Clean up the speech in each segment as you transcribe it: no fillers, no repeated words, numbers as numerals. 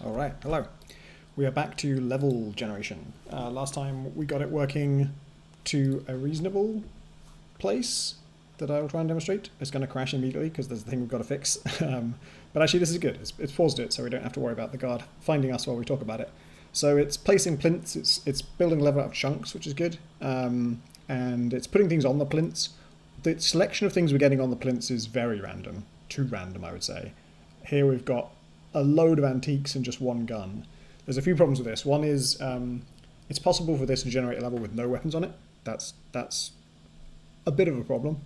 Alright, hello. We are back to level generation. Last time we got it working to a reasonable place that I will try and demonstrate. It's going to crash immediately because there's the thing we've got to fix. But actually this is good. It's paused it so we don't have to worry about the guard finding us while we talk about it. So it's placing plinths, it's building level out of chunks, which is good. And it's putting things on the plinths. The selection of things we're getting on the plinths is very random. Too random, I would say. Here we've got a load of antiques and just one gun. There's a few problems with this. One is it's possible for this to generate a level with no weapons on it. That's a bit of a problem.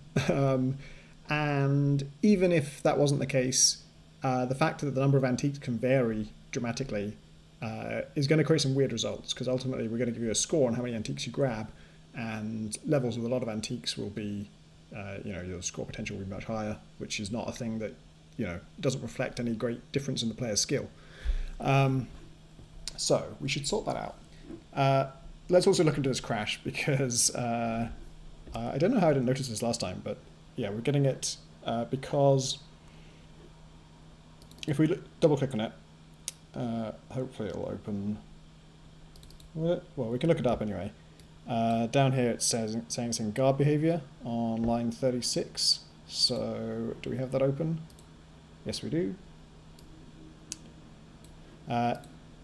And even if that wasn't the case, the fact that the number of antiques can vary dramatically is going to create some weird results, because ultimately we're going to give you a score on how many antiques you grab, and levels with a lot of antiques will be, your score potential will be much higher, which is not a thing that, doesn't reflect any great difference in the player's skill. So we should sort that out. Let's also look into this crash, because I don't know how I didn't notice this last time, but yeah, we're getting it because if we double click on it, hopefully it'll open. Well, we can look it up anyway. Down here it's saying it's in guard behavior on line 36. So do we have that open? Yes, we do.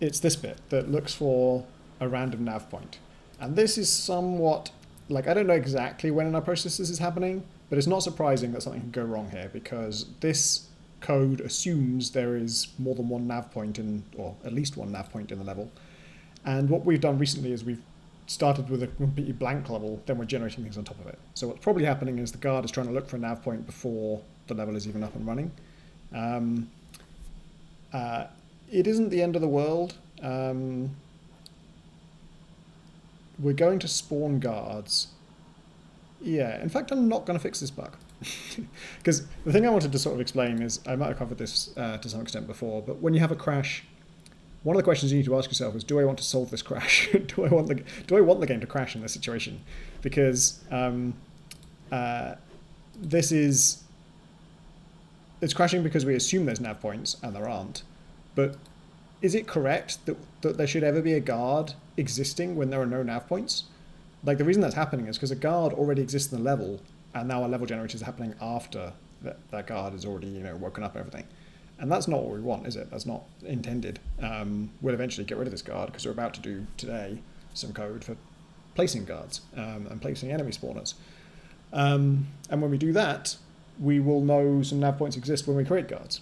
It's this bit that looks for a random nav point. And this is somewhat, I don't know exactly when in our process this is happening, but it's not surprising that something can go wrong here, because this code assumes there is more than one nav point or at least one nav point in the level. And what we've done recently is we've started with a completely blank level, then we're generating things on top of it. So what's probably happening is the guard is trying to look for a nav point before the level is even up and running. It isn't the end of the world. We're going to spawn guards. Yeah, in fact, I'm not going to fix this bug. Because the thing I wanted to sort of explain is, I might have covered this to some extent before, but when you have a crash, one of the questions you need to ask yourself is, do I want to solve this crash? do I want the game to crash in this situation? Because it's crashing because we assume there's nav points and there aren't. But is it correct that there should ever be a guard existing when there are no nav points? The reason that's happening is because a guard already exists in the level, and now our level generator is happening after that guard is already woken up and everything. And that's not what we want, is it? That's not intended. We'll eventually get rid of this guard, because we're about to do today some code for placing guards and placing enemy spawners. And when we do that, we will know some nav points exist when we create guards.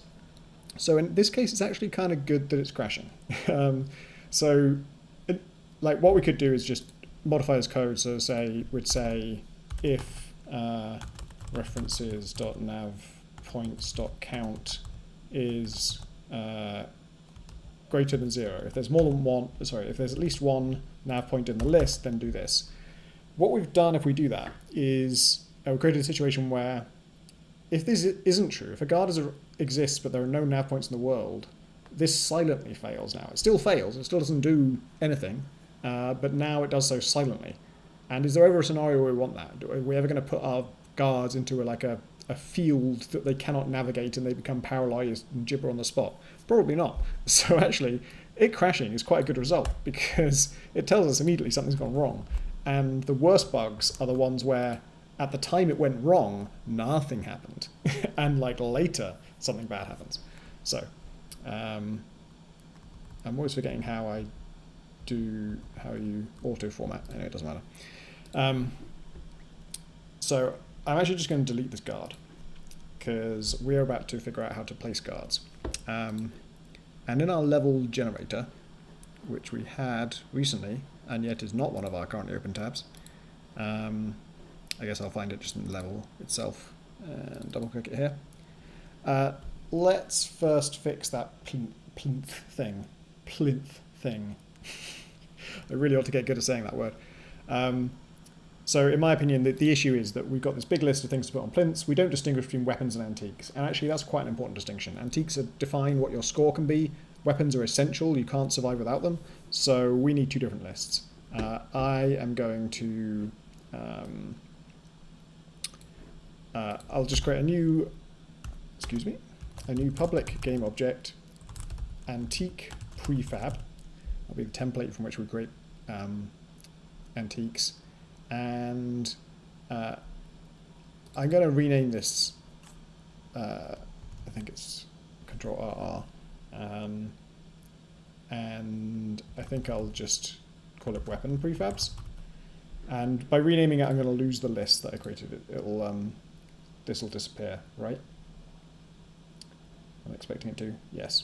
So in this case, it's actually kind of good that it's crashing. What we could do is just modify this code. So we'd say if references.navpoints.count is greater than 0. If there's more than one, if there's at least one nav point in the list, then do this. What we've done if we do that is we've created a situation where if this isn't true, if a guard exists but there are no nav points in the world, this silently fails now. It still fails, it still doesn't do anything, but now it does so silently. And is there ever a scenario where we want that? Are we ever going to put our guards into a field that they cannot navigate and they become paralyzed and gibber on the spot? Probably not. So actually, it crashing is quite a good result, because it tells us immediately something's gone wrong. And the worst bugs are the ones where at the time it went wrong, nothing happened. And later, something bad happens. So, I'm always forgetting how you auto format. Anyway, it doesn't matter. So I'm actually just going to delete this guard, because we're about to figure out how to place guards. And in our level generator, which we had recently, and yet is not one of our currently open tabs, I guess I'll find it just in the level itself and double click it here. Let's first fix that plinth thing. Plinth thing. I really ought to get good at saying that word. So in my opinion, the issue is that we've got this big list of things to put on plinths. We don't distinguish between weapons and antiques. And actually that's quite an important distinction. Antiques define what your score can be. Weapons are essential. You can't survive without them. So we need two different lists. I am going to... I'll just create a new public game object, antique prefab. That'll be the template from which we create antiques. And I'm going to rename this, I think it's Control RR. And I think I'll just call it weapon prefabs. And by renaming it, I'm going to lose the list that I created. This will disappear, right? I'm expecting it to, yes.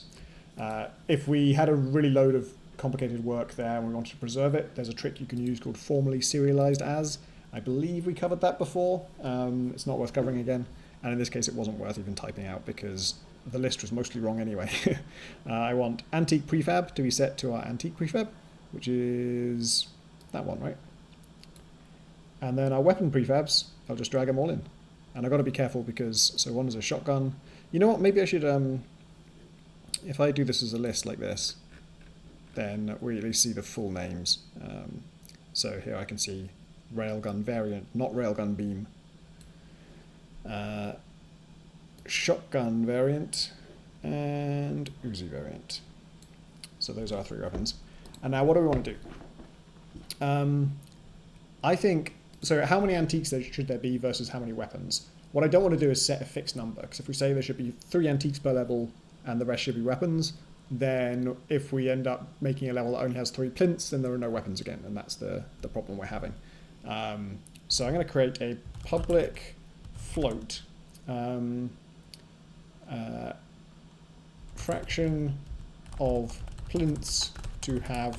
If we had a really load of complicated work there and we wanted to preserve it, there's a trick you can use called formally serialized as. I believe we covered that before. It's not worth covering again. And in this case, it wasn't worth even typing out because the list was mostly wrong anyway. I want antique prefab to be set to our antique prefab, which is that one, right? And then our weapon prefabs, I'll just drag them all in. And I've got to be careful because, so one is a shotgun. You know what, maybe I should, if I do this as a list like this, then we at least see the full names. So here I can see railgun variant, not railgun beam. Shotgun variant, and Uzi variant. So those are our three weapons. And now what do we want to do? I think, so how many antiques should there be versus how many weapons? What I don't want to do is set a fixed number, because if we say there should be 3 antiques per level and the rest should be weapons, then if we end up making a level that only has 3 plinths, then there are no weapons again, and that's the problem we're having. So I'm going to create a public float fraction of plinths to have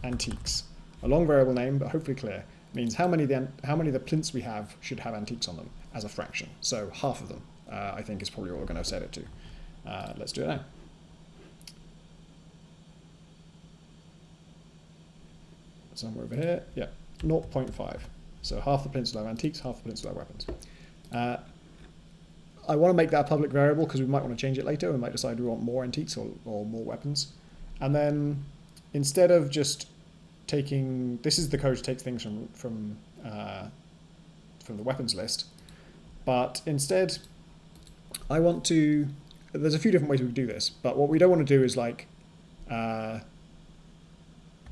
antiques. A long variable name, but hopefully clear. Means how many of the plinths we have should have antiques on them as a fraction. So half of them, I think, is probably what we're going to set it to. Let's do it now. Somewhere over here, yeah, 0.5. So half the plinths will have antiques, half the plinths will have weapons. I want to make that a public variable because we might want to change it later. We might decide we want more antiques or more weapons. And then instead of just taking, this is the code to take things from the weapons list, but instead I want to, there's a few different ways we could do this, but what we don't want to do is like,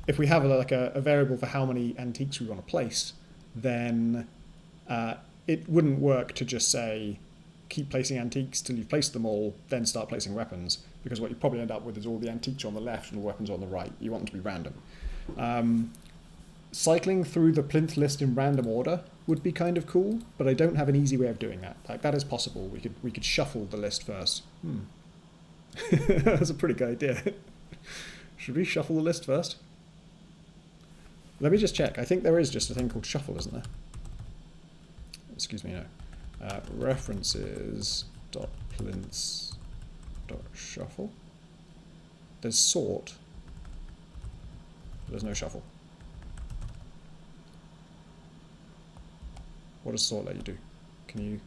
if we have like a variable for how many antiques we want to place, then it wouldn't work to just say keep placing antiques till you've placed them all, then start placing weapons, because what you probably end up with is all the antiques on the left and the weapons on the right. You want them to be random. Cycling through the plinth list in random order would be kind of cool, but I don't have an easy way of doing that. Like, that is possible. We could shuffle the list first. That's a pretty good idea. Should we shuffle the list first? Let me just check. I think there is just a thing called shuffle, isn't there? Excuse me, no. References.plinths.shuffle. There's sort. There's no shuffle. What does sort let you do? Can you...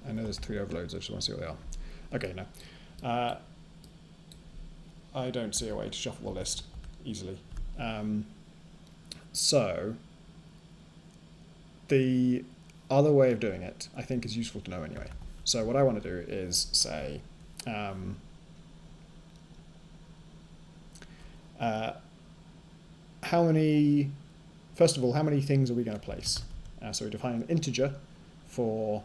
I know there's 3 overloads, I just want to see what they are. Okay, no. I don't see a way to shuffle the list easily. So the other way of doing it, I think, is useful to know anyway. So what I want to do is say, first of all, how many things are we going to place? So we define an integer for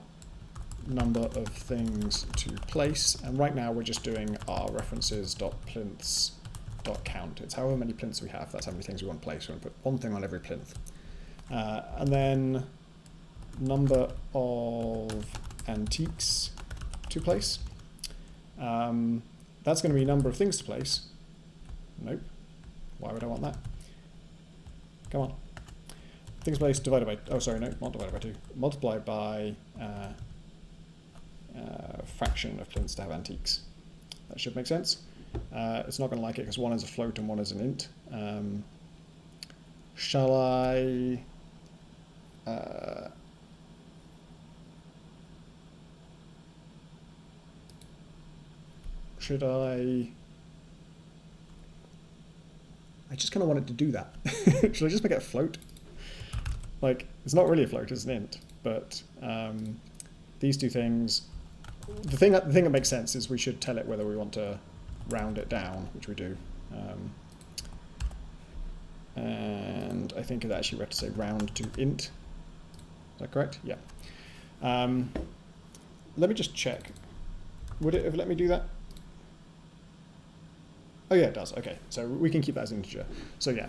number of things to place, and right now we're just doing our references.plinths.count. It's however many plinths we have, that's how many things we want to place. We're going to put one thing on every plinth. And then number of antiques to place. That's going to be number of things to place. Nope. Why would I want that? Come on. Things placed divided by, oh sorry, no, not divided by 2. Multiplied by fraction of plinths to have antiques. That should make sense. It's not going to like it because one is a float and one is an int. Shall I... should I just kind of want it to do that. Should I just make it a float? Like, it's not really a float, it's an int, but these two things the thing that makes sense is we should tell it whether we want to round it down, which we do. And I think that actually we have to say round to int. Is that correct? Yeah. Let me just check. Would it have let me do that? Oh yeah, it does. Okay, so we can keep that as an integer. So yeah,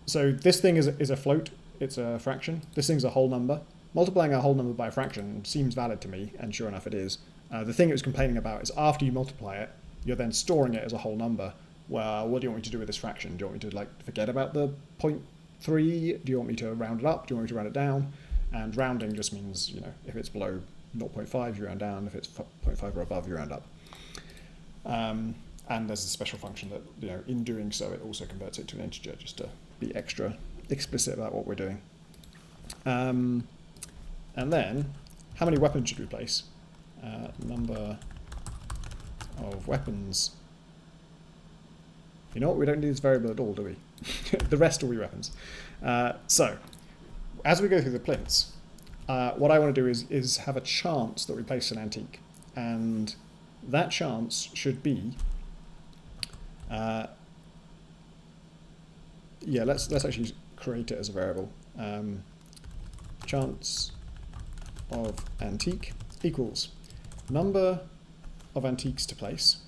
so this thing is a float. It's a fraction. This thing's a whole number. Multiplying a whole number by a fraction seems valid to me, and sure enough it is. The thing it was complaining about is after you multiply it, you're then storing it as a whole number. Well, what do you want me to do with this fraction? Do you want me to like forget about the 0.3? Do you want me to round it up? Do you want me to round it down? And rounding just means, you know, if it's below 0.5, you round down. If it's 0.5 or above, you round up. And there's a special function that, you know, in doing so, it also converts it to an integer, just to be extra explicit about what we're doing. And then, how many weapons should we place? Number of weapons. You know what? We don't need this variable at all, do we? The rest will be weapons. So, as we go through the plinths, what I want to do is have a chance that we place an antique, and that chance should be. Yeah, let's actually create it as a variable. Chance of antique equals number of antiques to place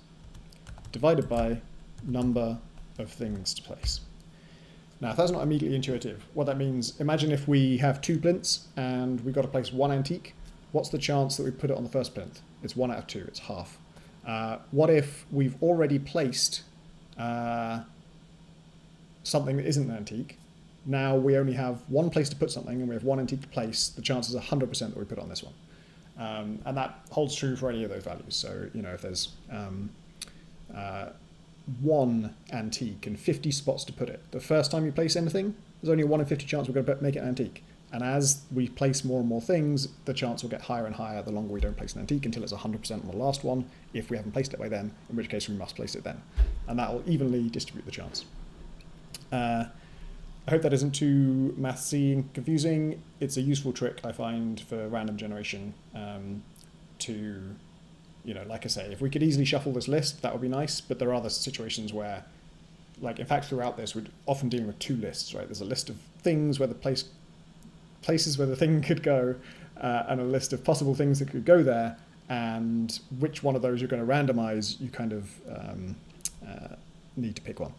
divided by number of things to place. Now, if that's not immediately intuitive, what that means, imagine if we have two plinths and we've got to place one antique. What's the chance that we put it on the first plinth? It's 1 out of 2, it's half. What if we've already placed something that isn't an antique? Now we only have one place to put something and we have one antique to place. The chance is 100% that we put it on this one. And that holds true for any of those values. So, you know, if there's one antique and 50 spots to put it, the first time you place anything, there's only a 1 in 50 chance we're going to make it an antique. And as we place more and more things, the chance will get higher and higher the longer we don't place an antique, until it's 100% on the last one, if we haven't placed it by then, in which case we must place it then. And that will evenly distribute the chance. I hope that isn't too mathsy and confusing. It's a useful trick, I find, for random generation to, you know, like I say, if we could easily shuffle this list, that would be nice, but there are other situations where, like, in fact, throughout this, we're often dealing with two lists, right? There's a list of things where the places where the thing could go, and a list of possible things that could go there, and which one of those you're going to randomize, you kind of need to pick one.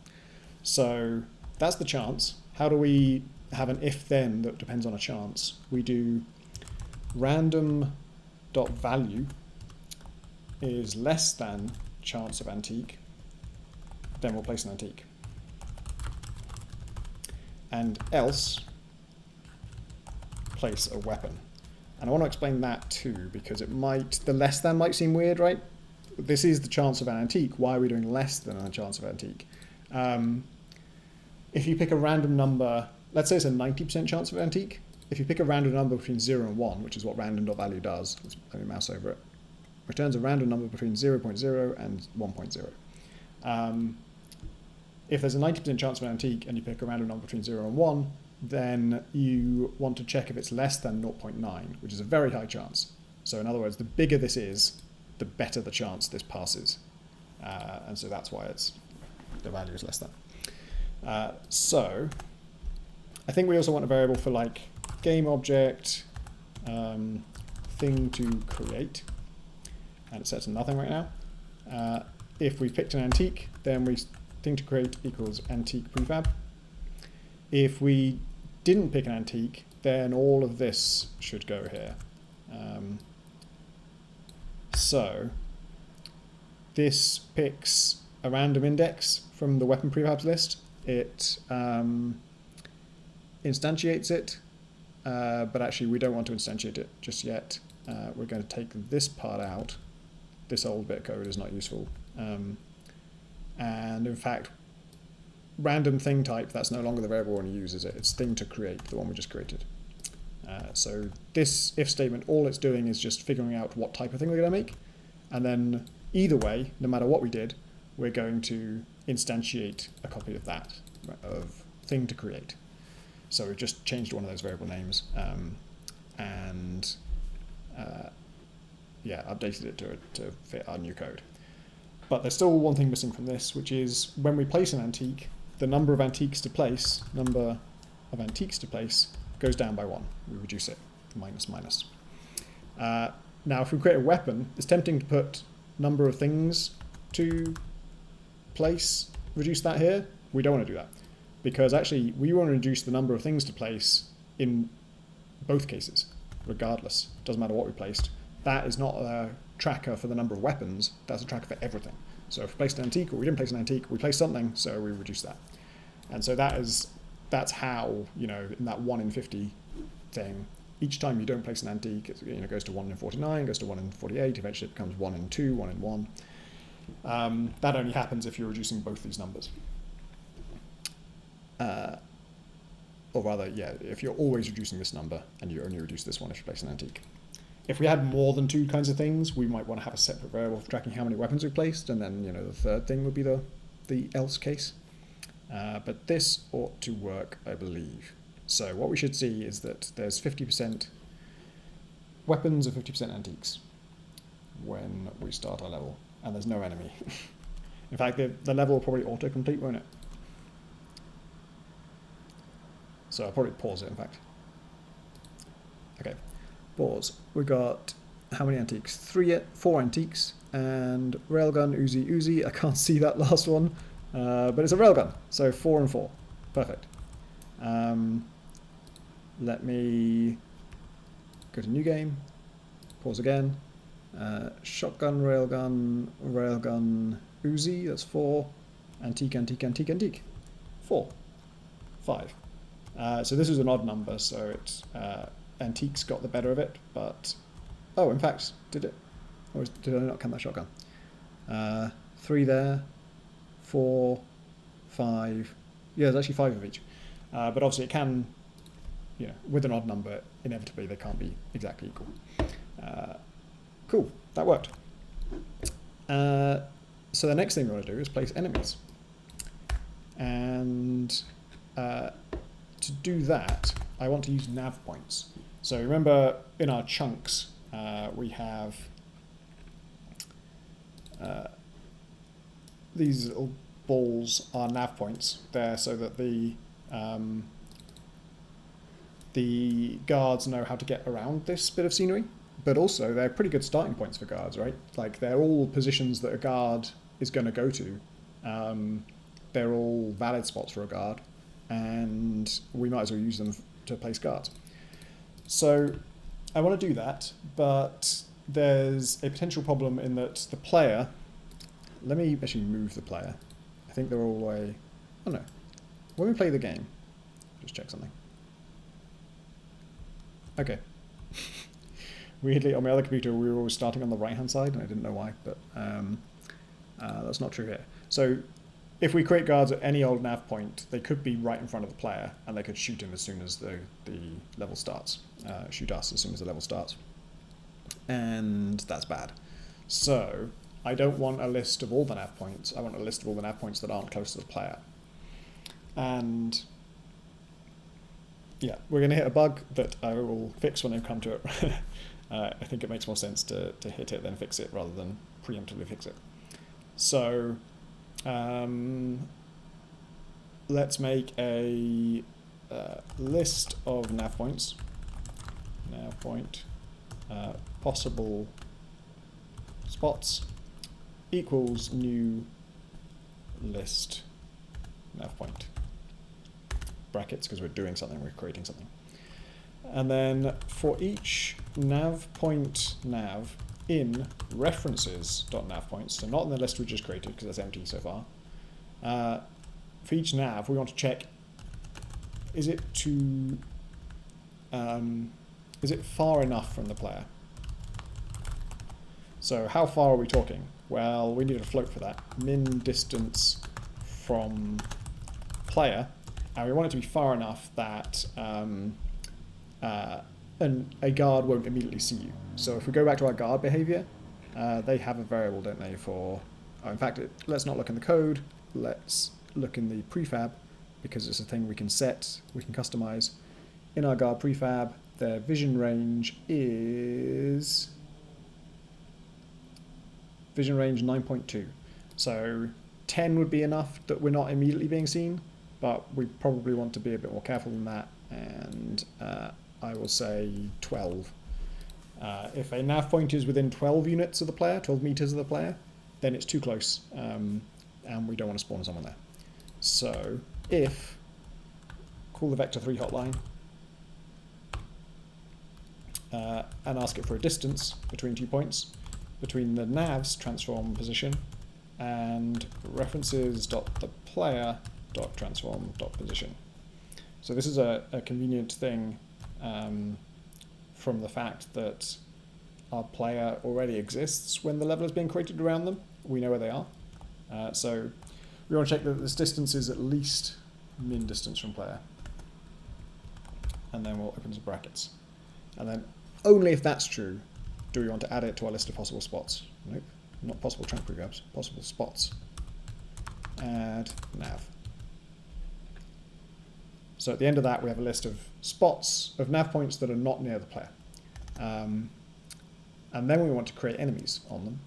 So that's the chance. How do we have an if-then that depends on a chance? We do random.value is less than chance of antique, then we'll place an antique. And else place a weapon. And I want to explain that too, because the less than might seem weird, right? This is the chance of an antique. Why are we doing less than a chance of antique? If you pick a random number, let's say it's a 90% chance of antique. If you pick a random number between 0 and 1, which is what random.value does, let me mouse over it, returns a random number between 0.0 and 1.0. If there's a 90% chance of an antique and you pick a random number between 0 and 1, then you want to check if it's less than 0.9, which is a very high chance. So in other words, the bigger this is, the better the chance this passes. And so that's why the value is less than. So I think we also want a variable for like game object, thing to create, and it sets to nothing right now. If we've picked an antique, then thing to create equals antique prefab. If we didn't pick an antique, then all of this should go here. So this picks a random index from the weapon prefabs list. It instantiates it, but actually we don't want to instantiate it just yet. We're going to take this part out. This old bit of code is not useful. And in fact, random thing type, that's no longer the variable we want to use, is it? It's thing to create, the one we just created. So this if statement, all it's doing is just figuring out what type of thing we're going to make. And then either way, no matter what we did, we're going to instantiate a copy of that, of thing to create. So we've just changed one of those variable names. updated it to fit our new code. But there's still one thing missing from this, which is when we place an antique, the number of antiques to place goes down by 1. We reduce it, minus, minus. Now, if we create a weapon, it's tempting to put number of things to place, reduce that here. We don't want to do that, because actually we want to reduce the number of things to place in both cases, regardless. Doesn't matter what we placed. That is not a tracker for the number of weapons, that's a tracker for everything. So if we placed an antique or we didn't place an antique, we placed something, so we reduce that. And so that's how, in that 1 in 50 thing, each time you don't place an antique, it goes to 1 in 49, goes to 1 in 48, eventually it becomes 1 in 2, 1 in 1. That only happens if you're reducing both these numbers. Or rather, if you're always reducing this number and you only reduce this one if you place an antique. If we had more than 2 kinds of things, we might want to have a separate variable for tracking how many weapons we've placed, and then the third thing would be the else case. But this ought to work, I believe. So what we should see is that there's 50% weapons and 50% antiques when we start our level, and there's no enemy. In fact, the level will probably auto-complete, won't it? So I'll probably pause it, in fact. Okay, pause. We got how many antiques? 4 antiques, and railgun, Uzi. I can't see that last one, but it's a railgun, so 4 and 4. Perfect. Let me go to new game, pause again. Shotgun, railgun, Uzi, that's 4. Antique. 4. 5. So this is an odd number, so it's antiques got the better of it, but in fact, did it? Or did I not count that shotgun? 3 there, 4, 5. Yeah, there's actually 5 of each. But obviously it can, with an odd number, inevitably they can't be exactly equal. Cool, that worked. So the next thing we want to do is place enemies. And to do that, I want to use nav points. So remember in our chunks, we have these little balls are nav points there so that the guards know how to get around this bit of scenery, but also they're pretty good starting points for guards, right? Like they're all positions that a guard is going to go to. They're all valid spots for a guard, and we might as well use them to place guards. So I want to do that, but there's a potential problem in that the player, let me actually move the player. I think they're all the way, oh no, when we play the game, just check something. Okay. Weirdly, on my other computer, we were always starting on the right-hand side, and I didn't know why, but that's not true here. So if we create guards at any old nav point, they could be right in front of the player, and they could shoot him as soon as the level starts. Shoot us as soon as the level starts. And that's bad. So I don't want a list of all the nav points. I want a list of all the nav points that aren't close to the player. And yeah, we're going to hit a bug that I will fix when I come to it. I think it makes more sense to hit it than fix it rather than preemptively fix it. So let's make a list of nav points. Nav point possible spots equals new list nav point. Brackets, because we're doing something, we're creating something. And then for each nav point nav in references.navPoints, so not in the list we just created because that's empty so far, for each nav we want to check, is it far enough from the player? So how far are we talking? Well, we need a float for that. Min distance from player, and we want it to be far enough that a guard won't immediately see you. So if we go back to our guard behavior, they have a variable, don't they, for... in fact, let's not look in the code. Let's look in the prefab, because it's a thing we can set, we can customize. In our guard prefab, their vision range is vision range 9.2. So 10 would be enough that we're not immediately being seen, but we probably want to be a bit more careful than that, and I will say 12. If a nav point is within 12 units of the player, 12 meters of the player, then it's too close, and we don't want to spawn someone there. So if, call the vector 3 hotline, and ask it for a distance between 2 points, between the nav's transform position and references.theplayer.transform.position. So this is a convenient thing from the fact that our player already exists when the level is being created around them. We know where they are. So we want to check that this distance is at least min distance from player. And then we'll open some brackets. And then only if that's true do we want to add it to our list of possible spots. Nope, not possible trunk preverbs, possible spots. Add nav. So at the end of that we have a list of spots, of nav points that are not near the player. And then we want to create enemies on them.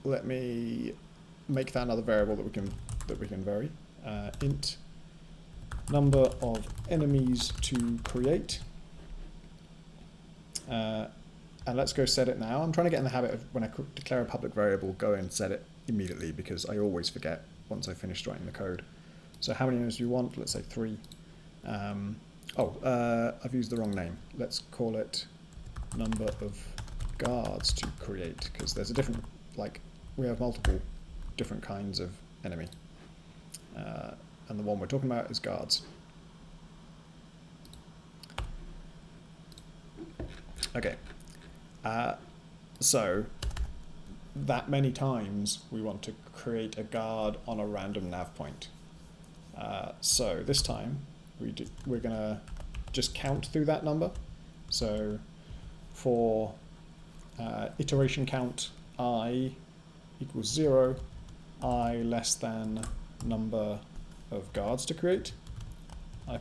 Let me make that another variable that we can vary. Int number of enemies to create. And let's go set it now. I'm trying to get in the habit of when I declare a public variable, go and set it immediately because I always forget once I've finished writing the code. So how many enemies do you want? Let's say 3. I've used the wrong name. Let's call it number of guards to create because there's a different, we have multiple different kinds of enemy. And the one we're talking about is guards. Okay, so that many times we want to create a guard on a random nav point. So this time we're going to just count through that number. So for iteration count I equals 0, I less than number of guards to create, I++.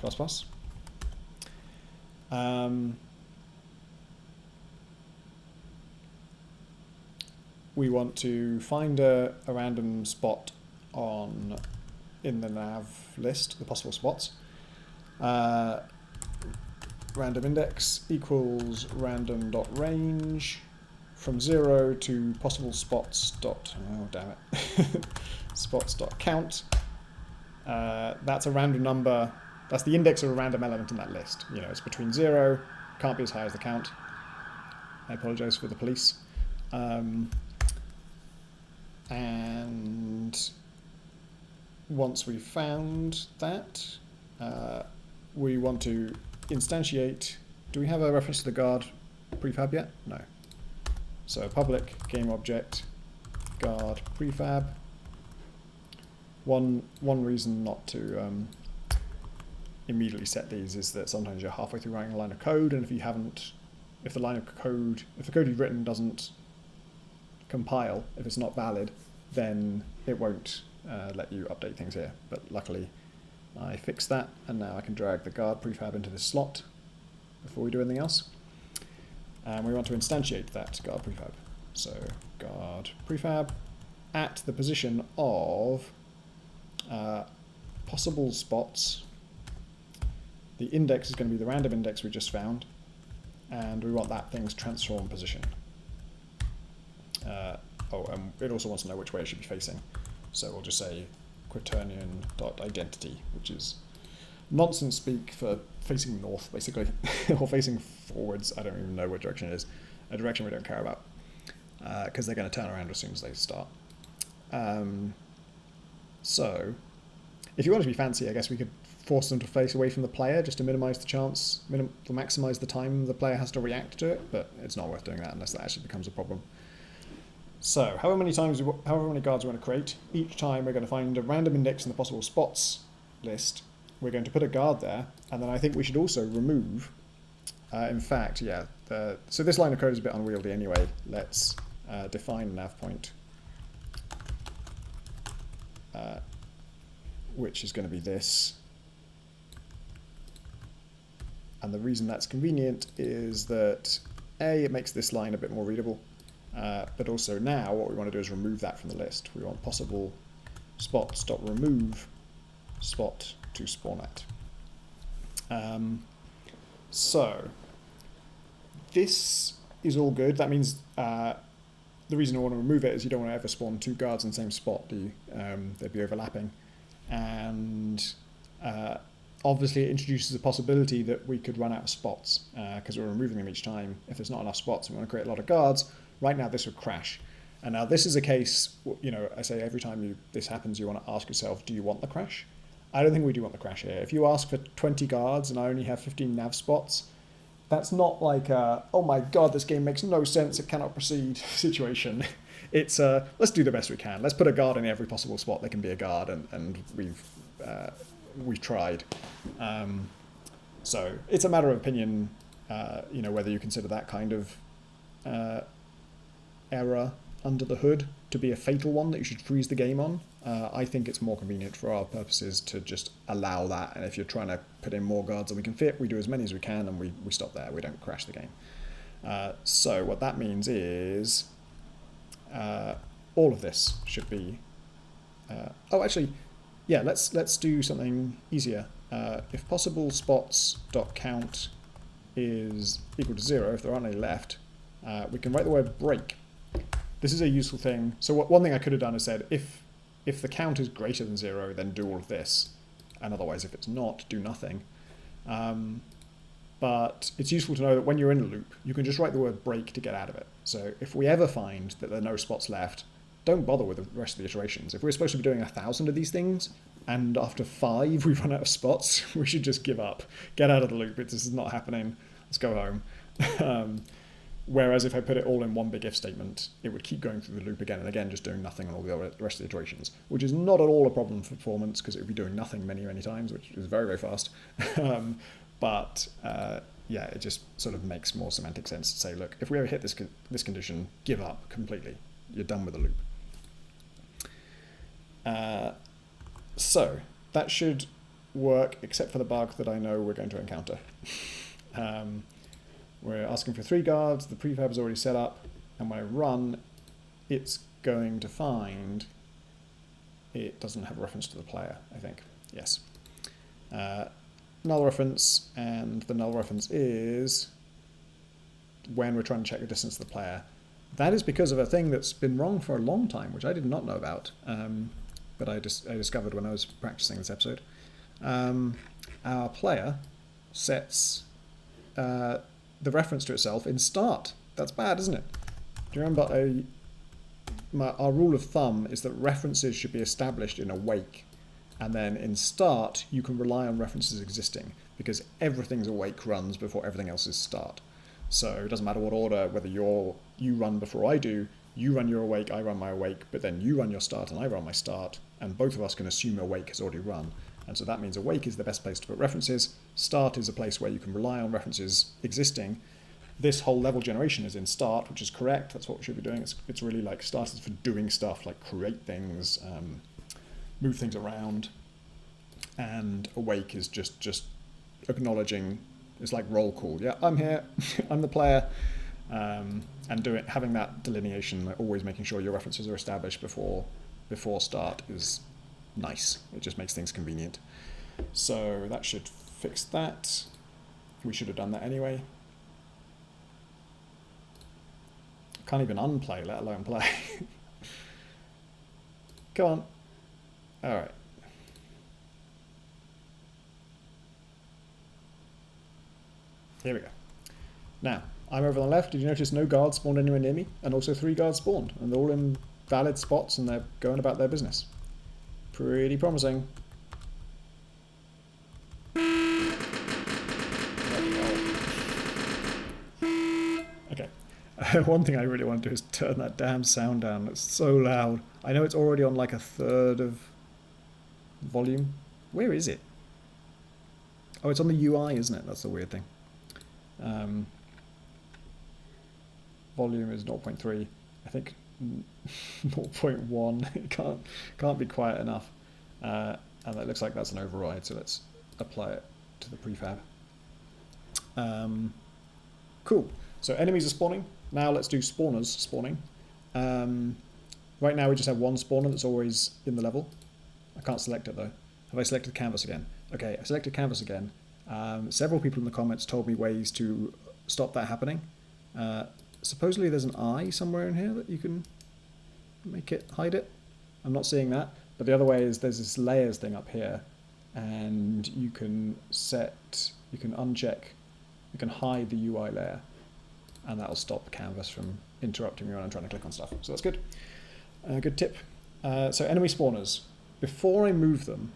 We want to find a random spot in the nav list, the possible spots. Random index equals random.range from 0 to possible spots spots.count. That's a random number. That's the index of a random element in that list. It's between 0, can't be as high as the count. I apologize for the police. And once we've found that, we want to instantiate. Do we have a reference to the guard prefab yet? No. So public game object guard prefab. One reason not to immediately set these is that sometimes you're halfway through writing a line of code, and if the code you've written doesn't compile, if it's not valid, then it won't let you update things here. But luckily I fixed that, and now I can drag the guard prefab into this slot before we do anything else. And we want to instantiate that guard prefab. So guard prefab at the position of possible spots. The index is going to be the random index we just found, and we want that thing's transform position. And it also wants to know which way it should be facing. So we'll just say quaternion.identity, which is nonsense speak for facing north, basically, or facing forwards. I don't even know what direction it is. A direction we don't care about, because they're going to turn around as soon as they start. So if you want to be fancy, I guess we could force them to face away from the player just to minimize the chance, to maximize the time the player has to react to it, but it's not worth doing that unless that actually becomes a problem. So however many guards we want to create, each time we're going to find a random index in the possible spots list. We're going to put a guard there, and then I think we should also remove, so this line of code is a bit unwieldy anyway. Let's define a nav point, which is going to be this. And the reason that's convenient is that A, it makes this line a bit more readable, but also now what we want to do is remove that from the list. We want possible spots.remove spot to spawn at. So this is all good. That means the reason I want to remove it is you don't want to ever spawn two guards in the same spot, do you? They'd be overlapping. And obviously it introduces a possibility that we could run out of spots because we're removing them each time. If there's not enough spots and we want to create a lot of guards, right now this would crash. And now this is a case, I say every time this happens, you want to ask yourself, do you want the crash? I don't think we do want the crash here. If you ask for 20 guards and I only have 15 nav spots, that's not like a, oh my god, this game makes no sense, it cannot proceed situation. It's let's do the best we can. Let's put a guard in every possible spot that can be a guard, and we've tried. So it's a matter of opinion, whether you consider that kind of error under the hood to be a fatal one that you should freeze the game on. I think it's more convenient for our purposes to just allow that, and if you're trying to put in more guards than we can fit, we do as many as we can and we stop there, we don't crash the game. So what that means is all of this should be let's do something easier. If possible spots.count is equal to 0, if there aren't any left, we can write the word break. This is a useful thing. So one thing I could have done is said, if the count is greater than 0, then do all of this. And otherwise, if it's not, do nothing. But it's useful to know that when you're in a loop, you can just write the word break to get out of it. So if we ever find that there are no spots left, don't bother with the rest of the iterations. If we're supposed to be doing 1,000 of these things, and after 5 we run out of spots, we should just give up. Get out of the loop. This is not happening. Let's go home. Whereas if I put it all in one big if statement, it would keep going through the loop again and again, just doing nothing on all the rest of the iterations, which is not at all a problem for performance because it would be doing nothing many, many times, which is very, very fast. It just sort of makes more semantic sense to say, look, if we ever hit this condition, give up completely. You're done with the loop. So that should work, except for the bug that I know we're going to encounter. We're asking for 3 guards, the prefab is already set up, and when I run, it's going to find it doesn't have a reference to the player, I think. Yes. Null reference, and the null reference is when we're trying to check the distance of the player. That is because of a thing that's been wrong for a long time, which I did not know about, but I discovered when I was practicing this episode. Our player sets the reference to itself in start. That's bad, isn't it? Do you remember our rule of thumb is that references should be established in awake, and then in start you can rely on references existing because everything's awake runs before everything else is start. So it doesn't matter what order, whether you run before I do, you run your awake, I run my awake, but then you run your start and I run my start, and both of us can assume awake has already run. And so that means awake is the best place to put references. Start is a place where you can rely on references existing. This whole level generation is in start, which is correct. That's what we should be doing. It's really like start is for doing stuff, like create things, move things around. And awake is just acknowledging, it's like roll call. Yeah, I'm here, I'm the player. And having that delineation, like always making sure your references are established before start is nice. It just makes things convenient. So that should fix that. We should have done that anyway. Can't even unplay, let alone play. Come on. All right. Here we go. Now, I'm over on the left. Did you notice no guards spawned anywhere near me? And also 3 guards spawned. And they're all in valid spots and they're going about their business. Pretty promising. Okay. One thing I really want to do is turn that damn sound down. It's so loud. I know it's already on like 1/3 of volume. Where is it? Oh, it's on the UI, isn't it? That's the weird thing. Volume is 0.3. I think 0.1. It can't be quiet enough. And it looks like that's an override, so let's apply it to the prefab. Cool. So enemies are spawning. Now let's do spawners spawning. Right now we just have one spawner that's always in the level. I can't select it though. Have I selected canvas again? Okay, I selected canvas again. Several people in the comments told me ways to stop that happening. Supposedly there's an eye somewhere in here that you can make it hide it. I'm not seeing that. But the other way is there's this layers thing up here, and you can uncheck, you can hide the UI layer, and that'll stop canvas from interrupting me when I'm trying to click on stuff. So that's good. Good tip. So enemy spawners. Before I move them,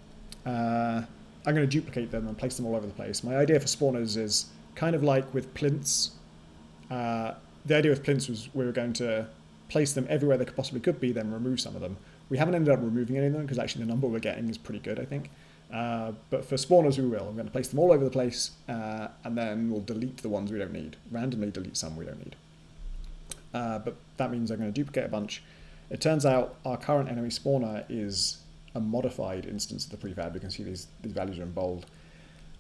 I'm going to duplicate them and place them all over the place. My idea for spawners is kind of like with plinths. The idea with plinths was we were going to place them everywhere they possibly could be, then remove some of them. We haven't ended up removing any of them because actually the number we're getting is pretty good, I think. But for spawners we will. I'm going to place them all over the place, and then we'll delete the ones we don't need. Randomly delete some we don't need. But that means I'm going to duplicate a bunch. It turns out our current enemy spawner is a modified instance of the prefab. You can see these values are in bold.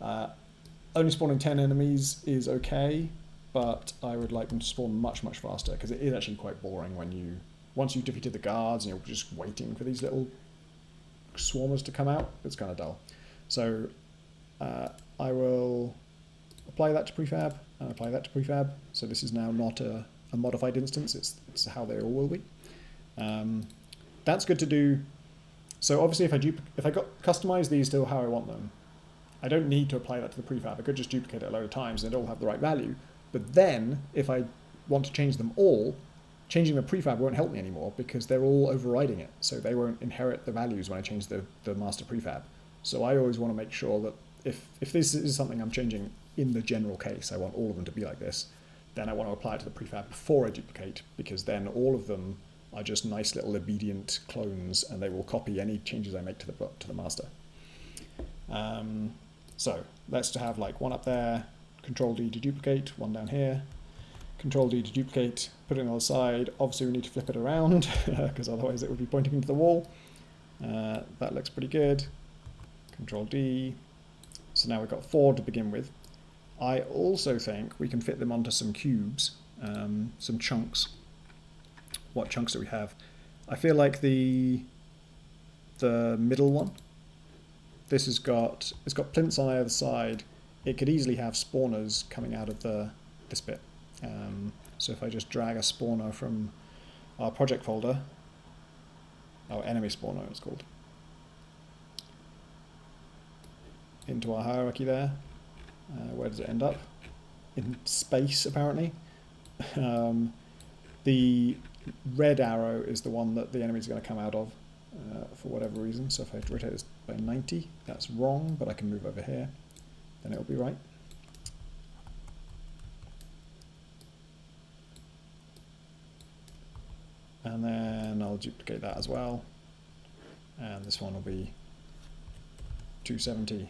Only spawning 10 enemies is okay, but I would like them to spawn much, much faster, because it is actually quite boring when once you've defeated the guards and you're just waiting for these little swarmers to come out. It's kind of dull. So I will apply that to prefab and apply that to prefab. So this is now not a modified instance. It's how they all will be. That's good to do. So obviously if I customize these to how I want them, I don't need to apply that to the prefab. I could just duplicate it a load of times and they'd all have the right value. But then if I want to change them all, changing the prefab won't help me anymore because they're all overriding it. So they won't inherit the values when I change the master prefab. So I always want to make sure that if this is something I'm changing in the general case, I want all of them to be like this, then I want to apply it to the prefab before I duplicate, because then all of them are just nice little obedient clones and they will copy any changes I make to the master. So let's have like one up there, Control D to duplicate, one down here, Control D to duplicate, put it on the other side. Obviously we need to flip it around because otherwise it would be pointing into the wall. That looks pretty good. Control D. So now we've got 4 to begin with. I also think we can fit them onto some cubes, some chunks. What chunks do we have? I feel like the middle one. It's got plinths on the other side. It could easily have spawners coming out of this bit. So if I just drag a spawner from our project folder, enemy spawner it's called, into our hierarchy there, where does it end up? In space, apparently. The red arrow is the one that the enemies are going to come out of for whatever reason. So if I rotate this by 90, that's wrong, but I can move over here, then it'll be right. And then I'll duplicate that as well. And this one will be 270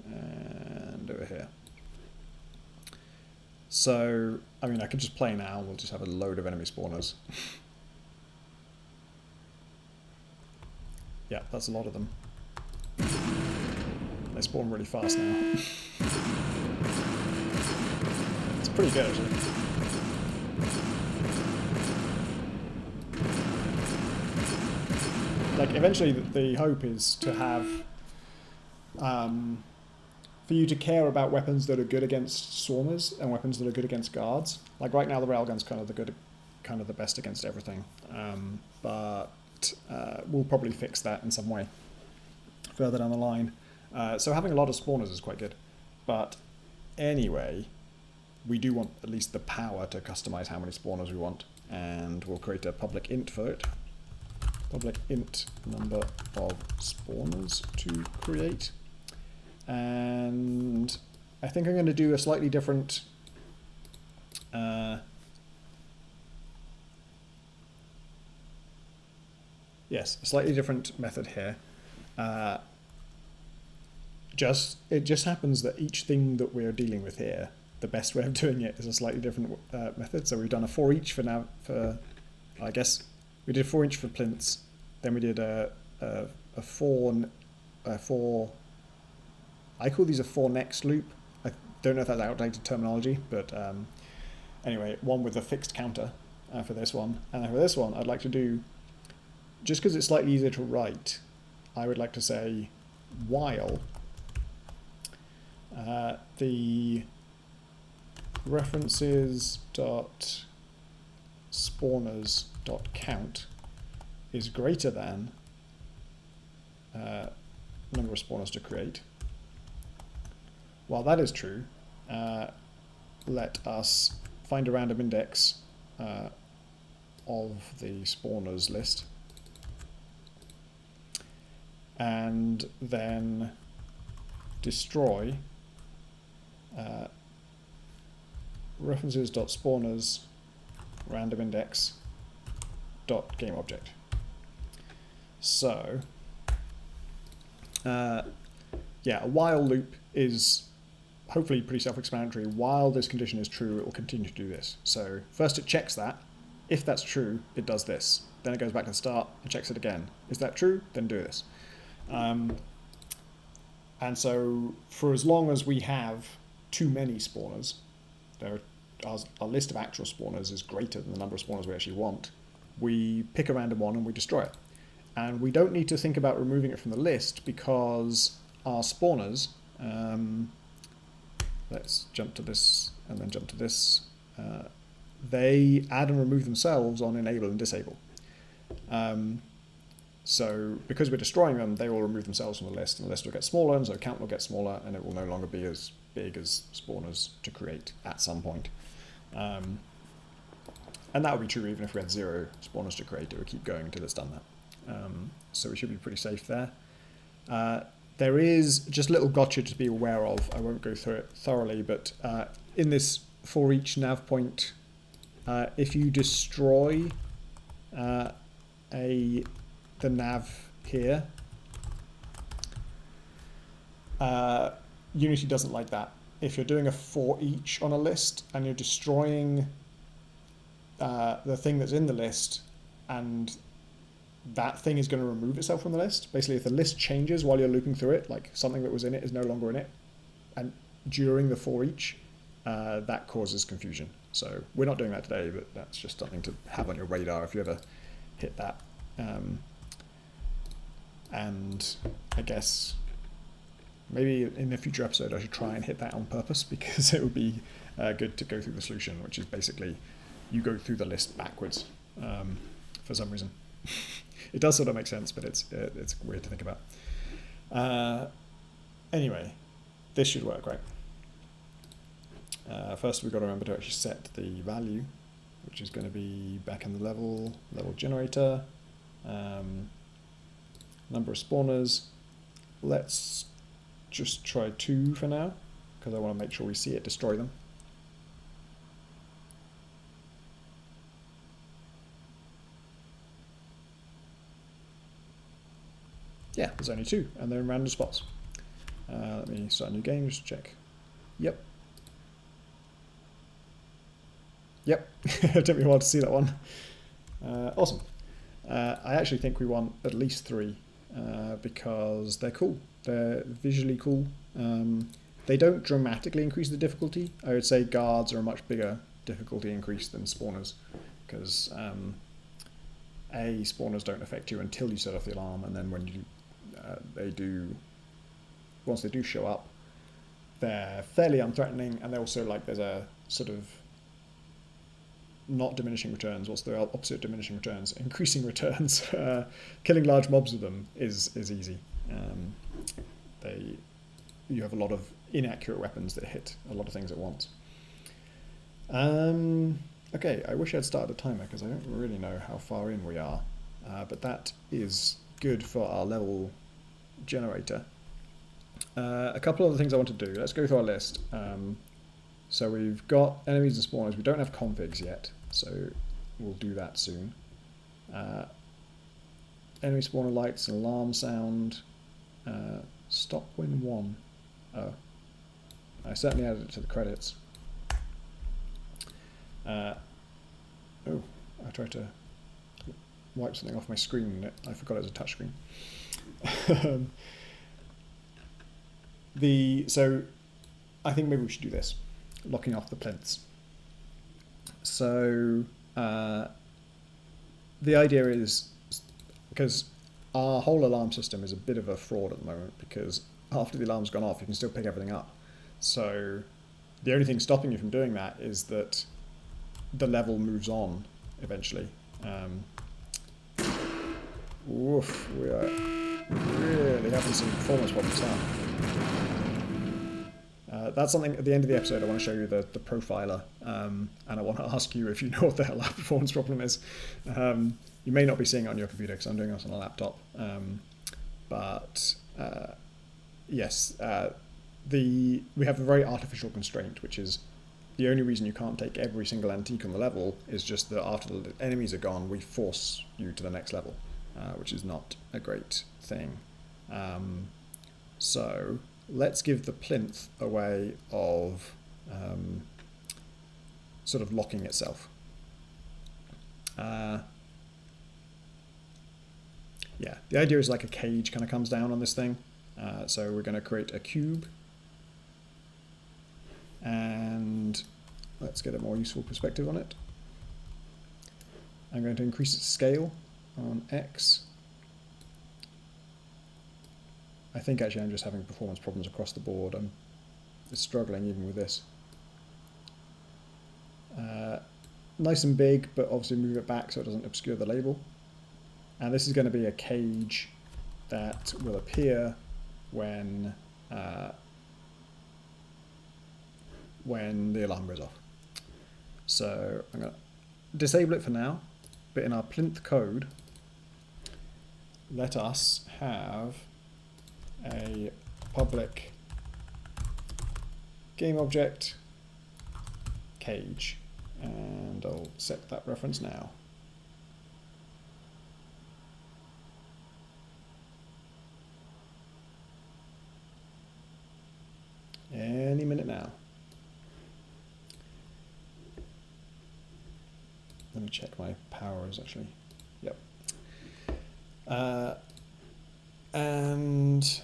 and over here. So, I mean, I could just play now. We'll just have a load of enemy spawners. Yeah, that's a lot of them. They spawn really fast now. It's pretty good, actually. Like, eventually the hope is to have for you to care about weapons that are good against swarmers and weapons that are good against guards. Like right now the railgun's kind of the best against everything, but we'll probably fix that in some way further down the line. So having a lot of spawners is quite good, but anyway, we do want at least the power to customize how many spawners we want, and we'll create a public int for it. Public int number of spawners to create. And I think I'm going to do a slightly different a slightly different method here. It just happens that each thing that we're dealing with here, the best way of doing it is a slightly different method. So we've done a for each for now. I guess we did 4 each for plinths. Then we did a for. I call these a for next loop. I don't know if that's outdated terminology, but Anyway, one with a fixed counter for this one. And for this one, I'd like to do, just because it's slightly easier to write, I would like to say while the references dot spawners dot count is greater than number of spawners to create. While that is true, let us find a random index of the spawners list, and then destroy references.spawners random index dot game object. So yeah, a while loop is hopefully pretty self-explanatory. While this condition is true, it will continue to do this. So first it checks that. If that's true, it does this. Then it goes back to the start and checks it again. Is that true? Then do this. And so for as long as we have too many spawners, our list of actual spawners is greater than the number of spawners we actually want, we pick a random one and we destroy it. And we don't need to think about removing it from the list because our spawners, let's jump to this and then jump to this, they add and remove themselves on enable and disable. So because we're destroying them, they will remove themselves from the list, and the list will get smaller, and so count will get smaller, and it will no longer be as big as spawners to create at some point. And that would be true even if we had 0 spawners to create. It would keep going until it's done that. So we should be pretty safe there. There is just a little gotcha to be aware of. I won't go through it thoroughly, but in this for each nav point, if you destroy the nav here, Unity doesn't like that. If you're doing a for each on a list and you're destroying the thing that's in the list, and that thing is going to remove itself from the list. Basically, if the list changes while you're looping through it, like something that was in it is no longer in it, and during the for each, that causes confusion. So we're not doing that today, but that's just something to have on your radar if you ever hit that. And I guess maybe in a future episode I should try and hit that on purpose, because it would be good to go through the solution, which is basically you go through the list backwards for some reason. It does sort of make sense, but it's weird to think about. Anyway, this should work, right? First we've got to remember to actually set the value, which is going to be back in the level generator, number of spawners. Let's just try 2 for now, because I want to make sure we see it destroy them. Yeah, there's only 2, and they're in random spots. Let me start a new game, just check. Yep. It took me a while to see that one. Awesome. I actually think we want at least 3 because they're cool. They're visually cool. They don't dramatically increase the difficulty. I would say guards are a much bigger difficulty increase than spawners, because spawners don't affect you until you set off the alarm, and then when you once they do show up, they're fairly unthreatening, and they also, like, there's a sort of not diminishing returns. What's the opposite of diminishing returns? Increasing returns. Killing large mobs of them is easy. You have a lot of inaccurate weapons that hit a lot of things at once. Okay, I wish I'd started a timer because I don't really know how far in we are, but that is good for our level generator. A couple of other things I want to do. Let's go through our list. So we've got enemies and spawners. We don't have configs yet, so we'll do that soon. Enemy spawner lights and alarm sound. Stop when 1. Oh, I certainly added it to the credits. Oh, I tried to wipe something off my screen and I forgot it was a touchscreen. So I think maybe we should do this, locking off the plinths. So the idea is, because our whole alarm system is a bit of a fraud at the moment, because after the alarm's gone off, you can still pick everything up. So the only thing stopping you from doing that is that the level moves on eventually. Woof, we are really having some performance problems now. That's something at the end of the episode I want to show you the profiler, and I want to ask you if you know what the hell that performance problem is. You may not be seeing it on your computer because I'm doing this on a laptop, but yes, we have a very artificial constraint, which is the only reason you can't take every single antique on the level is just that after the enemies are gone, we force you to the next level, which is not a great thing. So let's give the plinth a way of sort of locking itself. Yeah, the idea is like a cage kind of comes down on this thing. So we're going to create a cube. And let's get a more useful perspective on it. I'm going to increase its scale on X. I think actually I'm just having performance problems across the board. I'm struggling even with this. Nice and big, but obviously move it back so it doesn't obscure the label. And this is going to be a cage that will appear when the alarm goes off. So I'm going to disable it for now, but in our plinth code, let us have a public game object cage, and I'll set that reference now. Any minute now. Let me check my power is actually, yep. And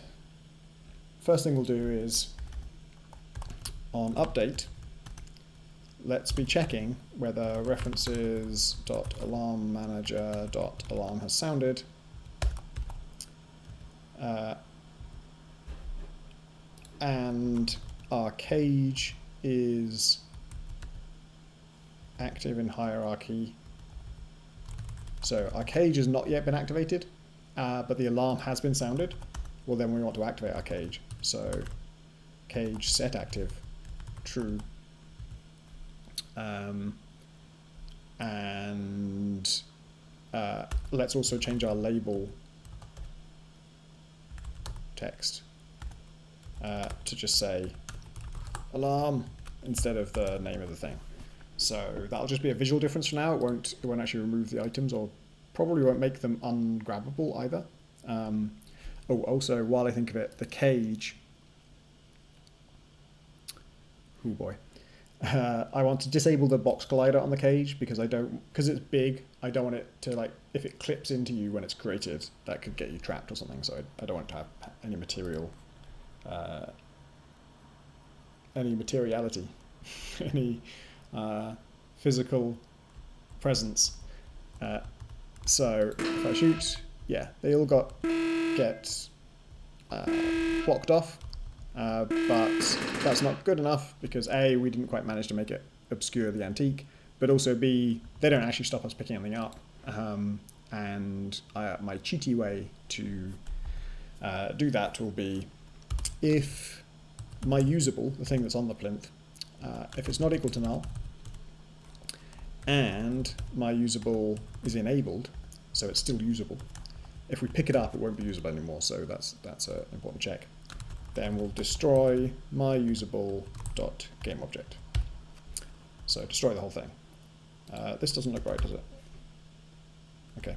first thing we'll do is on update, let's be checking whether references.alarm-manager.alarm has sounded. And our cage is active in hierarchy. So our cage has not yet been activated, but the alarm has been sounded. Well, then we want to activate our cage. So cage set active, true. And let's also change our label text to just say alarm instead of the name of the thing. So that'll just be a visual difference for now. It won't actually remove the items, or probably won't make them ungrabbable either. Oh, also, while I think of it, the cage. Oh boy. I want to disable the box collider on the cage because because it's big, I don't want it to, like, if it clips into you when it's created, that could get you trapped or something. So I don't want it to have any materiality, any physical presence. So if I shoot, yeah, they all get blocked off, but that's not good enough because A, we didn't quite manage to make it obscure the antique, but also B, they don't actually stop us picking anything up. And my cheaty way to do that will be, if my usable, the thing that's on the plinth, if it's not equal to null, and my usable is enabled, so it's still usable. If we pick it up, it won't be usable anymore, so that's an important check. Then we'll destroy my usable.gameObject. So destroy the whole thing. This doesn't look right, does it? Okay.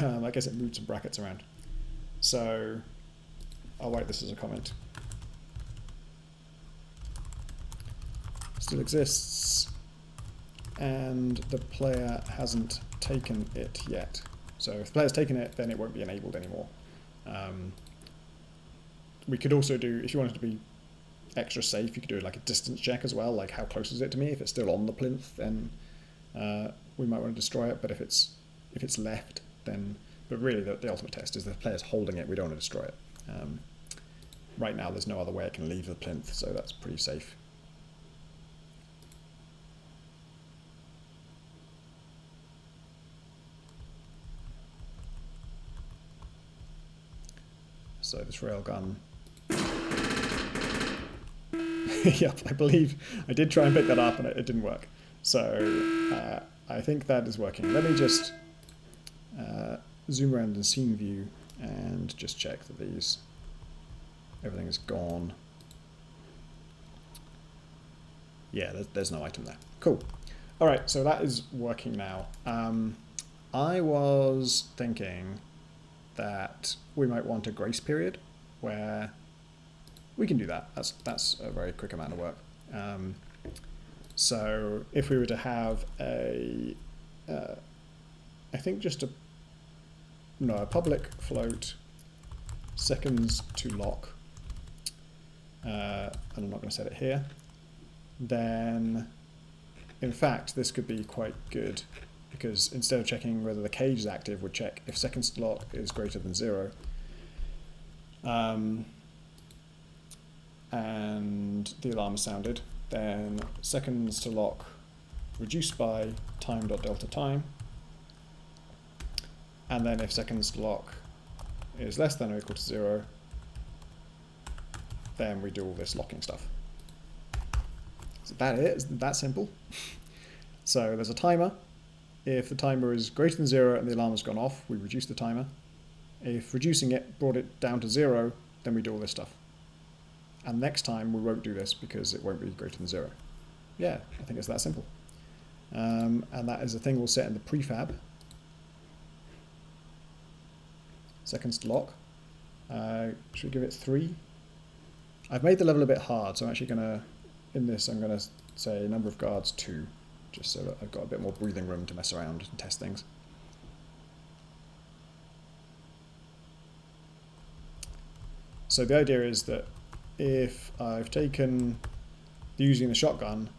I guess it moved some brackets around. So I'll write this as a comment. Still exists, and the player hasn't taken it yet. So if the player's taken it, then it won't be enabled anymore. We could also do, if you wanted to be extra safe, you could do like a distance check as well, like how close is it to me? If it's still on the plinth, then we might want to destroy it, but if it's left, then... But really, the ultimate test is the player's holding it, we don't want to destroy it. Right now, there's no other way it can leave the plinth, so that's pretty safe. So this railgun... Yep, I believe I did try and pick that up and it didn't work. So I think that is working. Let me just zoom around in scene view and just check that everything is gone. Yeah, there's no item there. Cool. All right, so that is working now. I was thinking that we might want a grace period where we can do that. That's a very quick amount of work. So if we were to have I think just a public float, seconds to lock, and I'm not going to set it here, then in fact this could be quite good, because instead of checking whether the cage is active, we'd check if seconds to lock is greater than 0. And the alarm is sounded, then seconds to lock reduced by time.delta time, and then if seconds to lock is less than or equal to 0, then we do all this locking stuff. Is that it? Is it that simple? So there's a timer. If the timer is greater than 0 and the alarm has gone off, we reduce the timer. If reducing it brought it down to 0, then we do all this stuff. And next time we won't do this because it won't be greater than 0. Yeah, I think it's that simple. And that is a thing we'll set in the prefab. Seconds to lock. Should we give it 3? I've made the level a bit hard, so I'm actually going to, in this, I'm going to say number of guards 2, just so that I've got a bit more breathing room to mess around and test things. So the idea is that if I've taken using the shotgun,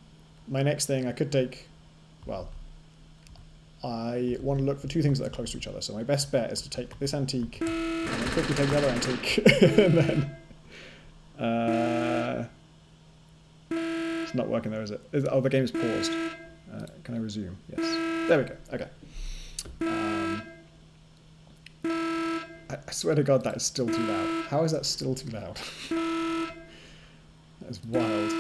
my next thing I could take, well, I want to look for 2 things that are close to each other. So my best bet is to take this antique and then quickly take the other antique. And then it's not working there, is it? Oh, the game's paused. Can I resume? Yes. There we go. Okay. I swear to God, that is still too loud. How is that still too loud? That is wild.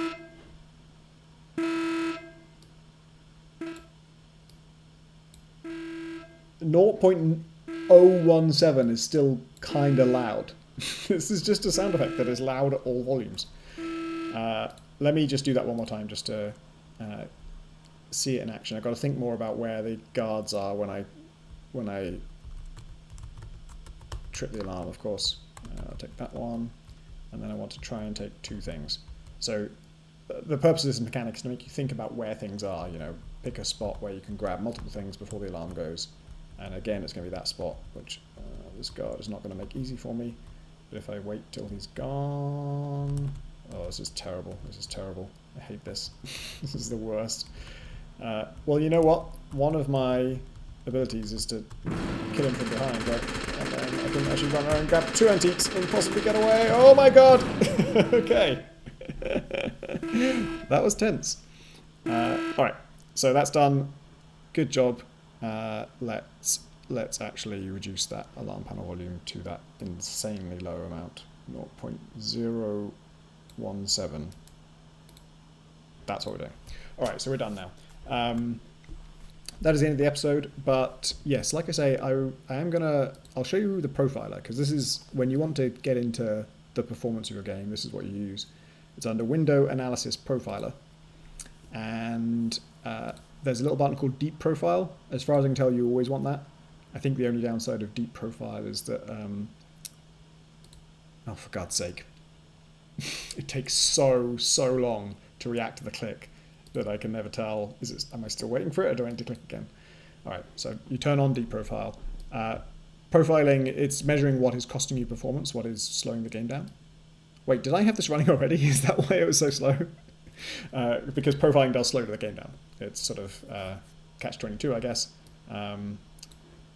.017 is still kind of loud. This is just a sound effect that is loud at all volumes. Let me just do that one more time just to see it in action. I've got to think more about where the guards are when I trip the alarm, of course. I'll take that one, and then I want to try and take 2 things. So the purpose of this mechanic is to make you think about where things are, you know, pick a spot where you can grab multiple things before the alarm goes. And again, it's going to be that spot, which this guard is not going to make easy for me. But if I wait till he's gone... Oh, this is terrible. This is terrible. I hate this. This is the worst. Well, you know what? One of my abilities is to kill him from behind, right? And then I can actually run around and grab 2 antiques and possibly get away. Oh my God! Okay. That was tense. Alright, so that's done. Good job. Let's actually reduce that alarm panel volume to that insanely low amount, 0.017. That's what we're doing. All right, so we're done now. That is the end of the episode, but yes, like I say, I'll show you the profiler, because this is, when you want to get into the performance of your game, this is what you use. It's under Window Analysis Profiler, and there's a little button called Deep Profile. As far as I can tell, you always want that. I think the only downside of Deep Profile is that, oh, for God's sake, it takes so long to react to the click that I can never tell, am I still waiting for it, or do I need to click again? All right, so you turn on Deep Profile. Profiling, it's measuring what is costing you performance, what is slowing the game down. Wait, did I have this running already? Is that why it was so slow? Because profiling does slow the game down. It's sort of catch-22, I guess.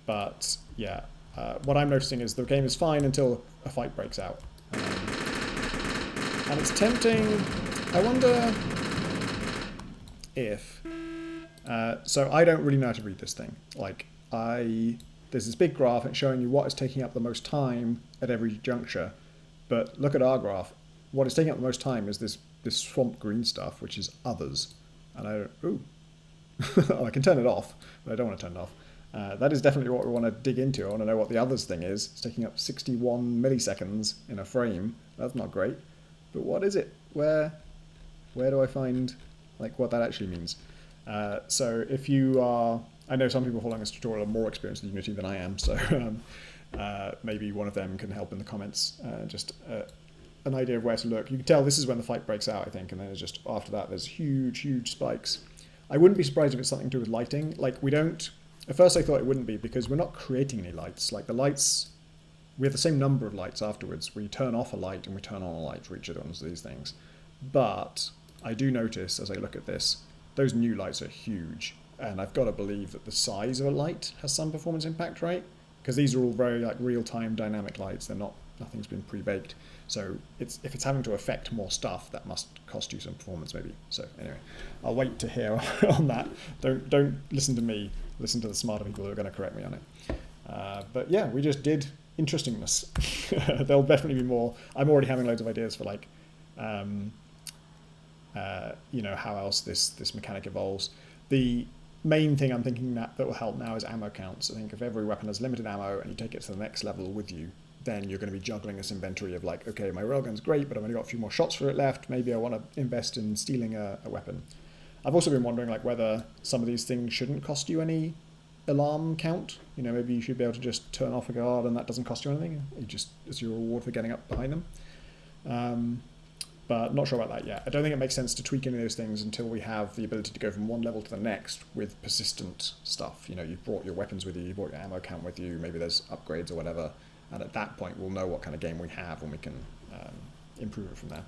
But yeah, what I'm noticing is the game is fine until a fight breaks out. And it's tempting. I wonder if... so I don't really know how to read this thing. Like, there's this big graph, and it's showing you what is taking up the most time at every juncture. But look at our graph. What is taking up the most time is this swamp green stuff, which is others. And I don't... Ooh. Oh, I can turn it off, but I don't want to turn it off. That is definitely what we want to dig into. I want to know what the others thing is. It's taking up 61 milliseconds in a frame. That's not great. But what is it? Where do I find like what that actually means? So if you are... I know some people following this tutorial are more experienced in Unity than I am, so maybe one of them can help in the comments. Just an idea of where to look. You can tell this is when the fight breaks out, I think, and then it's just after that there's huge, huge spikes. I wouldn't be surprised if it's something to do with lighting. Like, we don't... At first I thought it wouldn't be, because we're not creating any lights. Like, the lights... We have the same number of lights afterwards. We turn off a light and we turn on a light for each of these things. But I do notice, as I look at this, those new lights are huge. And I've got to believe that the size of a light has some performance impact, right? Because these are all very, like, real-time dynamic lights. They're not... Nothing's been pre-baked. So if it's having to affect more stuff, that must cost you some performance, maybe. So anyway, I'll wait to hear on that. Don't listen to me. Listen to the smarter people who are going to correct me on it. But yeah, we just did interestingness. There'll definitely be more. I'm already having loads of ideas for, like, you know, how else this mechanic evolves. The main thing I'm thinking that will help now is ammo counts. I think if every weapon has limited ammo and you take it to the next level with you, then you're going to be juggling this inventory of, like, okay, my railgun's great, but I've only got a few more shots for it left. Maybe I want to invest in stealing a weapon. I've also been wondering, like, whether some of these things shouldn't cost you any alarm count. You know, maybe you should be able to just turn off a guard and that doesn't cost you anything. You just, it's your reward for getting up behind them. But not sure about that yet. I don't think it makes sense to tweak any of those things until we have the ability to go from one level to the next with persistent stuff. You know, you've brought your weapons with you, you've brought your ammo count with you, maybe there's upgrades or whatever. And at that point, we'll know what kind of game we have and we can improve it from there.